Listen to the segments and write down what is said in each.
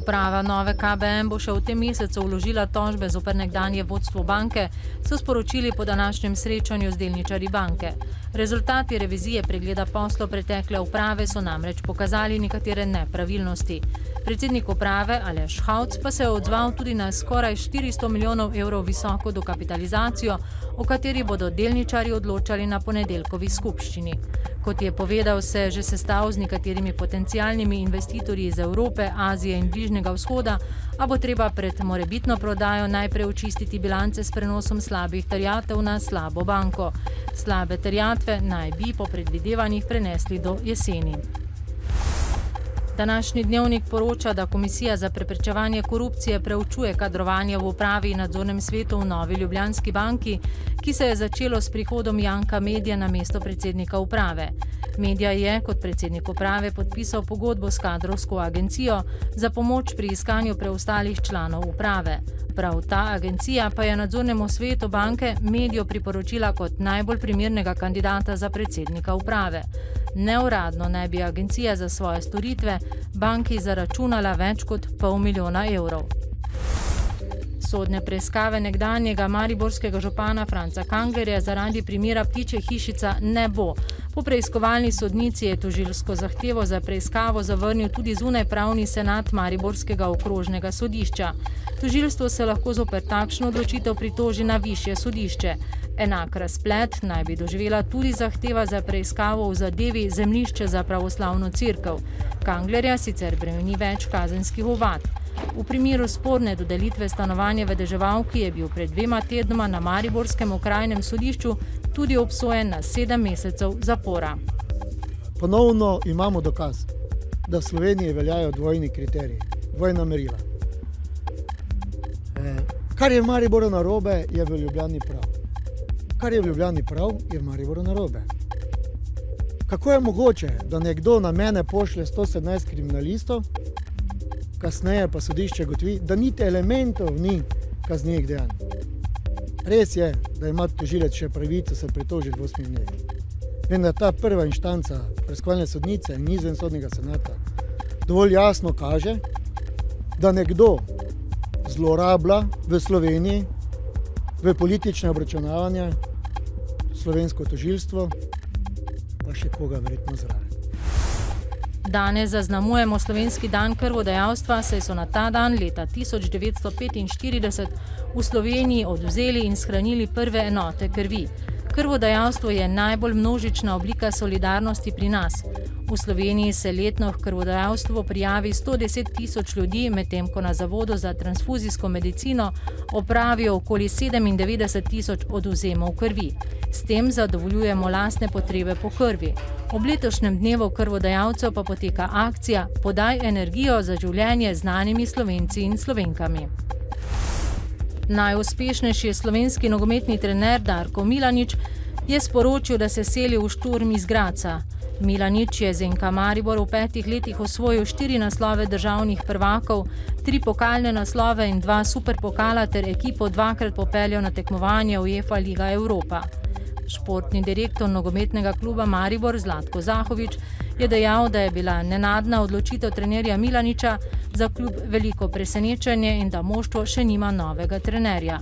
Uprava nove KBM bo še v tem mesecu vložila tožbe zoper nekdanje vodstvo banke, so sporočili po današnjem srečanju z delničarji banke. Rezultati revizije pregleda poslov pretekle uprave so namreč pokazali nekatere nepravilnosti. Predsednik uprave Aleš Hauc pa se je odzval tudi na skoraj 400 milijonov evrov visoko dokapitalizacijo, o kateri bodo delničarji odločali na ponedeljkovi skupščini. Kot je povedal, se je že sestal z nekaterimi potencialnimi investitorji iz Evrope, Azije in Bližnjega vzhoda, a bo treba pred morebitno prodajo najprej očistiti bilance s prenosom slabih terjatev na slabo banko. Slabe terjatve naj bi po predvidevanjih prenesli do jeseni. Današnji Dnevnik poroča, da Komisija za preprečevanje korupcije preučuje kadrovanje v upravi in nadzornem svetu v Novi Ljubljanski banki, ki se je začelo s prihodom Janka Medje na mesto predsednika uprave. Medja je kot predsednik uprave podpisal pogodbo s kadrovsko agencijo za pomoč pri iskanju preostalih članov uprave. Prav ta agencija pa je nadzornemu svetu banke Medjo priporočila kot najbolj primernega kandidata za predsednika uprave. Neuradno naj bi agencija za svoje storitve banki zaračunala več kot $500 milijona. Sodne preiskave nekdanjega mariborskega župana Franca Kanglerja zaradi primera Ptičja hišica ne bo. Po preiskovalni sodnici je tožilsko zahtevo za preiskavo zavrnil tudi zunajpravni senat mariborskega okrožnega sodišča. Tožilstvo se lahko zoper takšno odločitev pritoži na višje sodišče. Enak razplet naj bi doživela tudi zahteva za preiskavo v zadevi zemljišče za pravoslavno cerkev. Kanglerja sicer bremeni več kazenskih ovadb. V primeru sporne dodelitve stanovanja v Deževalki je bil pred 2 tednoma na mariborskem okrajnem sodišču tudi obsojen na 7 mesecev zapora. Ponovno imamo dokaz, da v Sloveniji veljajo dvojni kriteriji, dvojna merila. Kar je v Mariboru narobe, je v Ljubljani prav. Kar je v Ljubljani prav, je v Mariboru narobe. Kako je mogoče, da nekdo na mene pošlje 117 kriminalistov, kasneje pa sodišče gotovi, da niti elementov ni kaznivih dejanj. Res je, da ima tožilec še pravico se pritožiti v 8 dneh. Vendar ta prva inštanca preiskovalne sodnice in izvensodnega senata dovolj jasno kaže, da nekdo zlorablja v Sloveniji v politične obračunavanja slovensko tožilstvo, pa še koga verjetno zraven. Danes zaznamujemo slovenski dan krvodajalstva, saj so na ta dan leta 1945 v Sloveniji odvzeli in shranili prve enote krvi. Krvodajalstvo je najbolj množična oblika solidarnosti pri nas. V Sloveniji se letno v krvodajalstvo prijavi 110 tisoč ljudi, medtem ko na Zavodu za transfuzijsko medicino opravijo okoli 97 tisoč odvzemov krvi. S tem zadovoljujemo lastne potrebe po krvi. Ob letošnjem dnevu krvodajalcev pa poteka akcija Podaj energijo za življenje znanimi Slovenci in Slovenkami. Najuspešnejši slovenski nogometni trener Darko Milanič je sporočil, da se seli v Šturm iz Graca. Milanič je z NK Maribor v 5 letih osvojil 4 naslove državnih prvakov, 3 pokalne naslove in 2 superpokala ter ekipo 2-krat popeljal na tekmovanje UEFA Liga Evropa. Športni direktor nogometnega kluba Maribor Zlatko Zahovič je dejal, da je bila nenadna odločitev trenerja Milaniča za klub veliko presenečenje in da moštvo še nima novega trenerja.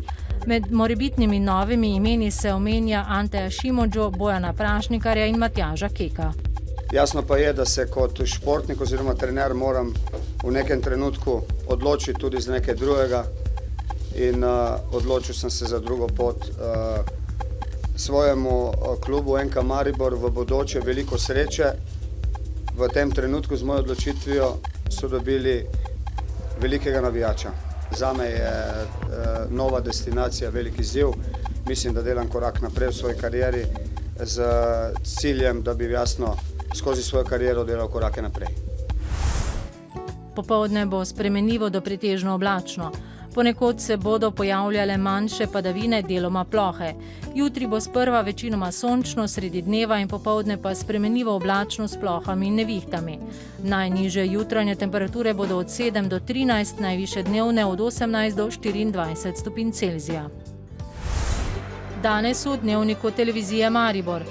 Med morebitnimi novimi imeni se omenja Anteja Šimondžo, Bojana Prašnikarja in Matjaža Keka. Jasno pa je, da se kot športnik oziroma trener moram v nekem trenutku odločiti tudi za nekaj drugega in odločil sem se za drugo pot. Svojemu klubu NK Maribor v bodoče veliko sreče. V tem trenutku z mojo odločitvijo so dobili velikega navijača. Zame je nova destinacija veliki izziv. Mislim, da delam korak naprej v svoji karieri z ciljem, da bi jasno skozi svojo kariero delal korake naprej. Popoldne bo spremenljivo do pretežno oblačno. Ponekod se bodo pojavljale manjše padavine, deloma plohe. Jutri bo sprva večinoma sončno, sredi dneva in popoldne pa spremenljivo oblačno s plohami in nevihtami. Najnižje jutranje temperature bodo od 7 do 13, najvišje dnevne od 18 do 24 stopinj Celzija. Danes v Dnevniku televizije Maribor.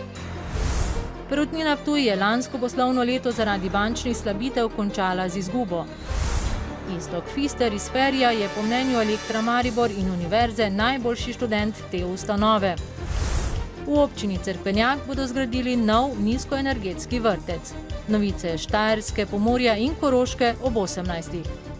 Perutnina Ptuj je lansko poslovno leto zaradi bančnih slabitev končala z izgubo. Iztok Fister iz Ferija je po mnenju Elektra Maribor in univerze najboljši študent te ustanove. V občini Cerkvenjak bodo zgradili nov nizkoenergetski vrtec. Novice Štajerske, Pomurja in Koroške ob 18.